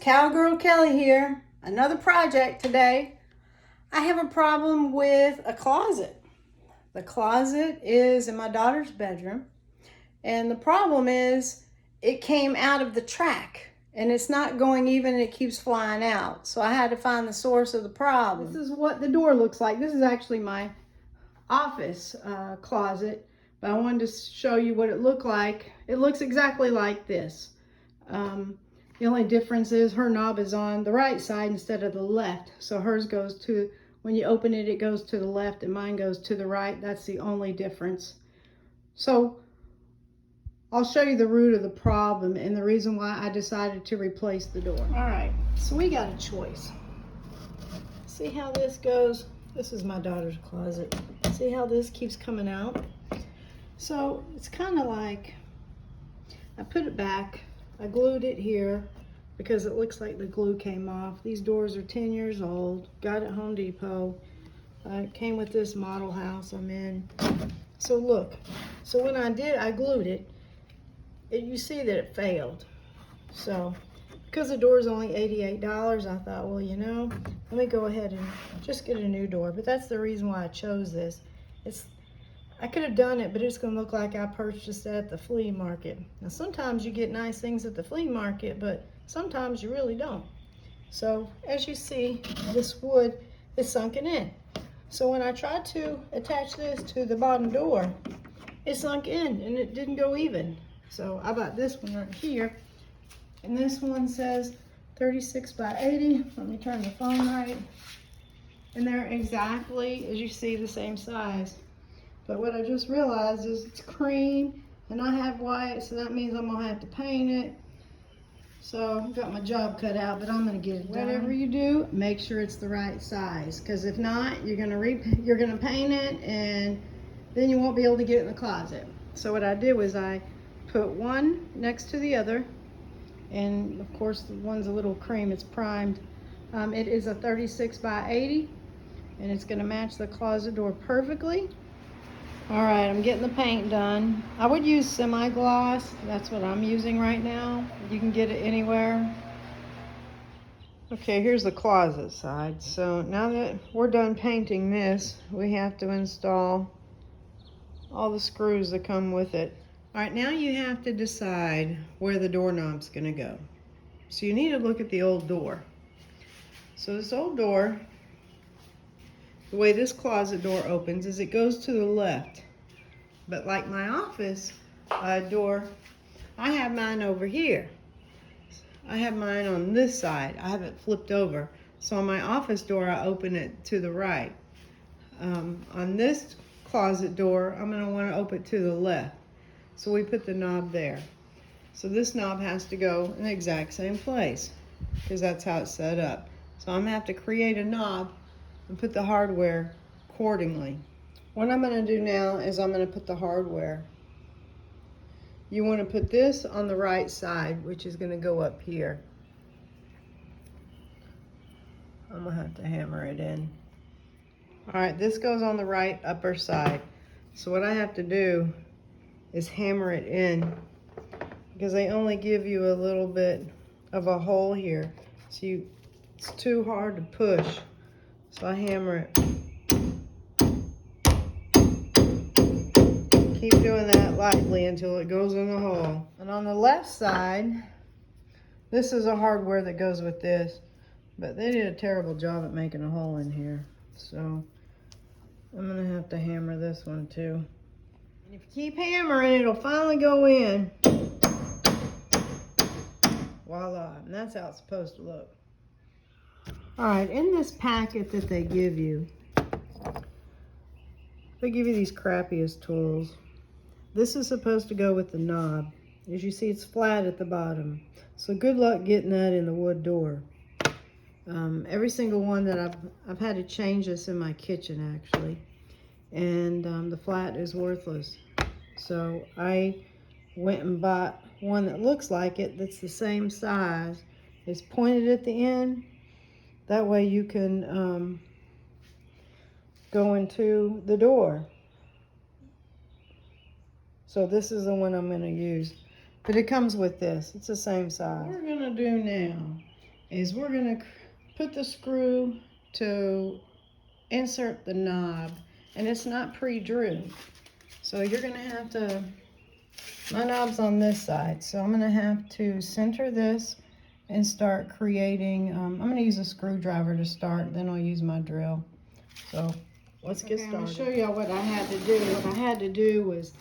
Cowgirl Kelly here. Another project today. I have a problem with a closet. The closet is in my daughter's bedroom, and the problem is it came out of the track and it's not going even, and it keeps flying out. So I had to find the source of the problem. This is what the door looks like. This is actually my office closet, but I wanted to show you what it looked like. It looks exactly like this. The only difference is her knob is on the right side instead of the left. So hers goes to, when you open it, it goes to the left, and mine goes to the right. That's the only difference. So I'll show you the root of the problem and the reason why I decided to replace the door. All right, so we got a choice. See how this goes? This is my daughter's closet. See how this keeps coming out? So it's kind of like, I put it back, I glued it here because it looks like the glue came off. These doors are 10 years old, got it at Home Depot. It came with this model house I'm in. So look, so when I did, I glued it, you see that it failed. So because the door is only $88, I thought, well, you know, let me go ahead and just get a new door. But that's the reason why I chose this. I could have done it, but it's going to look like I purchased it at the flea market. Now, sometimes you get nice things at the flea market, but sometimes you really don't. So, as you see, this wood is sunken in. So when I tried to attach this to the bottom door, it sunk in and it didn't go even. So I bought this one right here, and this one says 36 by 80. Let me turn the phone right. And they're exactly, as you see, the same size. But what I just realized is it's cream and I have white, so that means I'm gonna have to paint it. So I've got my job cut out, but I'm gonna get it done. Whatever you do, make sure it's the right size, because if not, you're gonna paint it and then you won't be able to get it in the closet. So what I did was I put one next to the other, and of course the one's a little cream, it's primed. It is a 36 by 80, and it's gonna match the closet door perfectly. All right, I'm getting the paint done. I would use semi-gloss. That's what I'm using right now. You can get it anywhere. Okay, here's the closet side. So now that we're done painting this, we have to install all the screws that come with it. All right, now you have to decide where the doorknob's gonna go. So you need to look at the old door. So this old door, the way this closet door opens is it goes to the left. But like my office door, I have mine over here. I have mine on this side. I have it flipped over. So on my office door, I open it to the right. On this closet door, I'm gonna wanna open it to the left. So we put the knob there. So this knob has to go in the exact same place because that's how it's set up. So I'm gonna have to create a knob and put the hardware accordingly. What I'm gonna do now is I'm gonna put the hardware. You wanna put this on the right side, which is gonna go up here. I'm gonna have to hammer it in. All right, this goes on the right upper side. So what I have to do is hammer it in, because they only give you a little bit of a hole here. So it's too hard to push. So I hammer it. Keep doing that lightly until it goes in the hole. And on the left side, this is a hardware that goes with this, but they did a terrible job at making a hole in here. So I'm gonna have to hammer this one too. And if you keep hammering, it'll finally go in. Voila, and that's how it's supposed to look. All right, in this packet that they give you these crappiest tools. This is supposed to go with the knob. As you see, it's flat at the bottom. So good luck getting that in the wood door. Every single one that I've had to change this in my kitchen actually. And the flat is worthless. So I went and bought one that looks like it, that's the same size. It's pointed at the end. That way you can go into the door. So this is the one I'm going to use. But it comes with this. It's the same size. What we're going to do now is we're gonna put the screw to insert the knob, and it's not pre-drilled. So you're gonna have to, my knob's on this side, so I'm gonna have to center this and start creating, I'm gonna use a screwdriver to start, then I'll use my drill. So let's get started. I'm gonna show y'all what I had to do. What I had to do was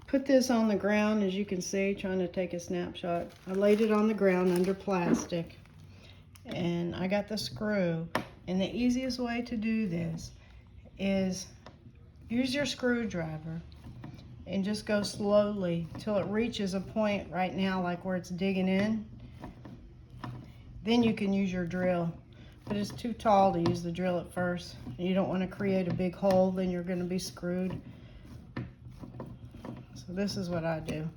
put this on the ground, as you can see, trying to take a snapshot. I laid it on the ground under plastic, and I got the screw. And the easiest way to do this is use your screwdriver and just go slowly till it reaches a point right now like where it's digging in. Then you can use your drill, but it's too tall to use the drill at first. And you don't want to create a big hole, then you're going to be screwed. So this is what I do.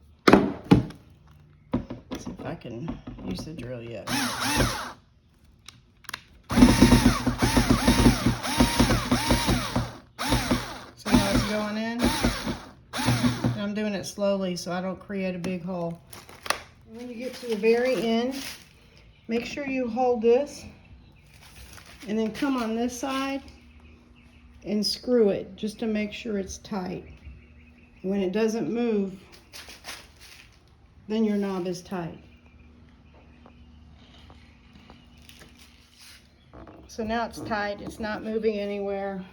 Let's see if I can use the drill yet. See how it's going in? And I'm doing it slowly so I don't create a big hole. And when you get to the very end, make sure you hold this and then come on this side and screw it just to make sure it's tight. When it doesn't move, then your knob is tight. So now it's tight, it's not moving anywhere.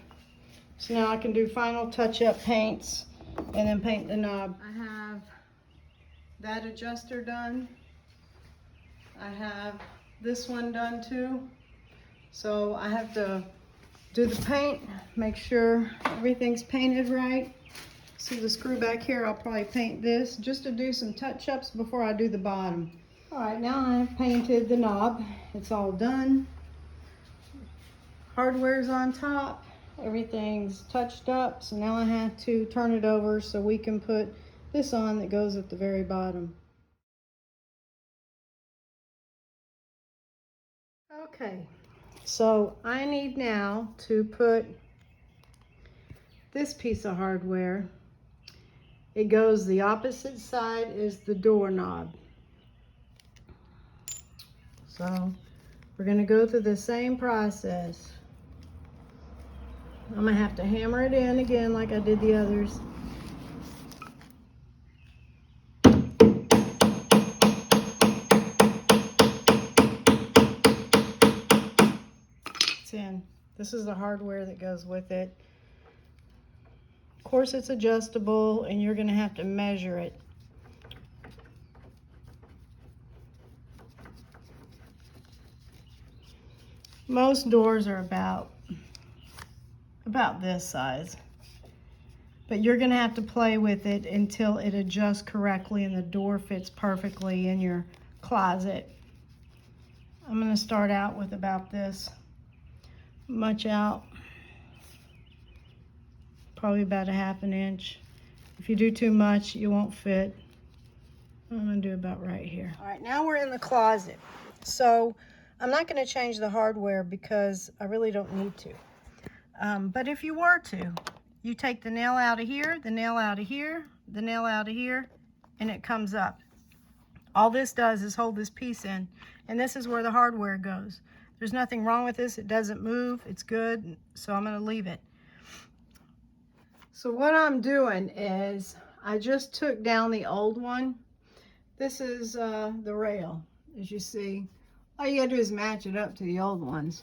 So now I can do final touch-up paints and then paint the knob. I have that adjuster done. I have this one done too. So I have to do the paint, make sure everything's painted right. See the screw back here, I'll probably paint this just to do some touch-ups before I do the bottom. All right, now I've painted the knob. It's all done. Hardware's on top. Everything's touched up. So now I have to turn it over so we can put this on that goes at the very bottom. Okay, so I need now to put this piece of hardware. It goes the opposite side is the doorknob. So we're going to go through the same process. I'm going to have to hammer it in again like I did the others. It's in. This is the hardware that goes with it. Of course, it's adjustable and you're going to have to measure it. Most doors are about this size, but you're going to have to play with it until it adjusts correctly and the door fits perfectly in your closet. I'm going to start out with about this much out. Probably about a ½ inch. If you do too much, you won't fit. I'm gonna do about right here. All right, now we're in the closet. So I'm not gonna change the hardware because I really don't need to. But if you were to, you take the nail out of here, the nail out of here, the nail out of here, and it comes up. All this does is hold this piece in, and this is where the hardware goes. There's nothing wrong with this. It doesn't move. It's good, so I'm gonna leave it. So what I'm doing is I just took down the old one. This is the rail, as you see. All you gotta do is match it up to the old ones.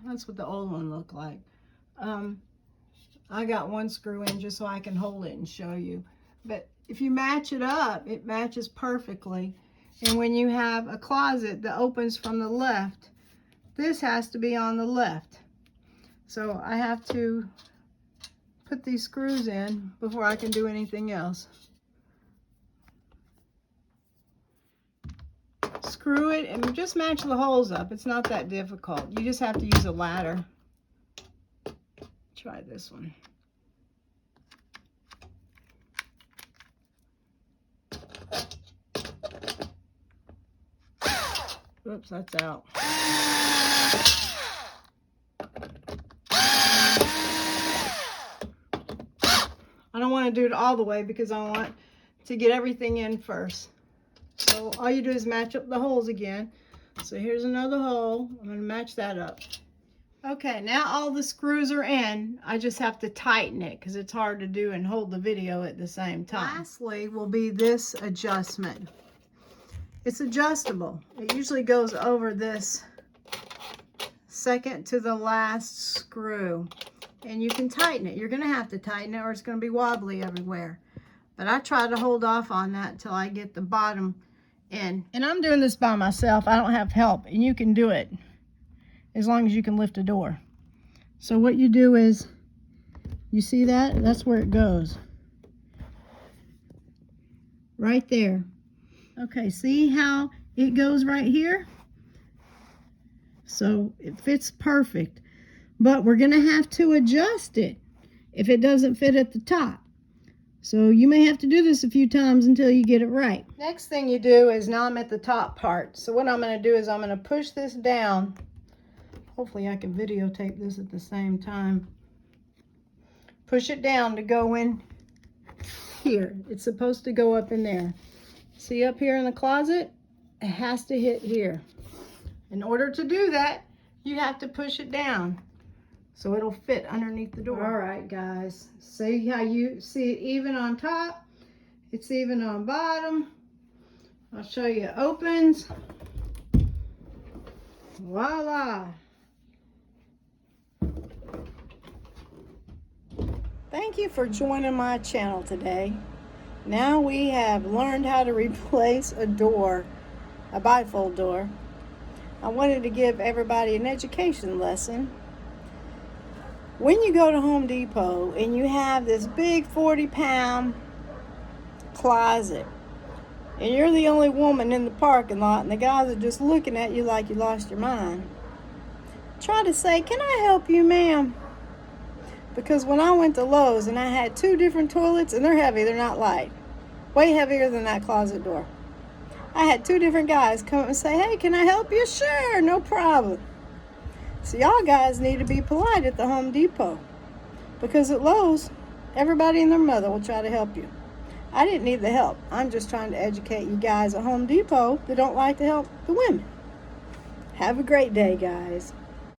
That's what the old one looked like. I got one screw in just so I can hold it and show you. But if you match it up, it matches perfectly. And when you have a closet that opens from the left, this has to be on the left. So I have to put these screws in before I can do anything else. Screw it and just match the holes up. It's not that difficult. You just have to use a ladder. Try this one. Oops, that's out. I don't want to do it all the way because I want to get everything in first. So So all you do is match up the holes again. So here's another hole. I'm going to match that up. Okay, now all the screws are in. I just have to tighten it because it's hard to do and hold the video at the same time. Lastly will be this adjustment. It's adjustable. It usually goes over this second to the last screw. And you can tighten it. You're going to have to tighten it or it's going to be wobbly everywhere. But I try to hold off on that until I get the bottom in. And I'm doing this by myself. I don't have help. And you can do it as long as you can lift a door. So what you do is, you see that? That's where it goes. Right there. Okay, see how it goes right here? So it fits perfect. But we're going to have to adjust it if it doesn't fit at the top. So you may have to do this a few times until you get it right. Next thing you do is, now I'm at the top part. So what I'm going to do is I'm going to push this down. Hopefully I can videotape this at the same time. Push it down to go in here. It's supposed to go up in there. See up here in the closet? It has to hit here. In order to do that, you have to push it down so it'll fit underneath the door. All right, guys. See how you see it even on top? It's even on bottom. I'll show you it opens. Voila. Thank you for joining my channel today. Now we have learned how to replace a door, a bifold door. I wanted to give everybody an education lesson. When you go to Home Depot and you have this big 40-pound closet and you're the only woman in the parking lot and the guys are just looking at you like you lost your mind, try to say, "Can I help you, ma'am?" Because when I went to Lowe's and I had 2 different toilets, and they're heavy, they're not light, way heavier than that closet door. I had 2 different guys come up and say, "Hey, can I help you?" "Sure, no problem." So y'all guys need to be polite at the Home Depot. Because at Lowe's, everybody and their mother will try to help you. I didn't need the help. I'm just trying to educate you guys at Home Depot that don't like to help the women. Have a great day, guys.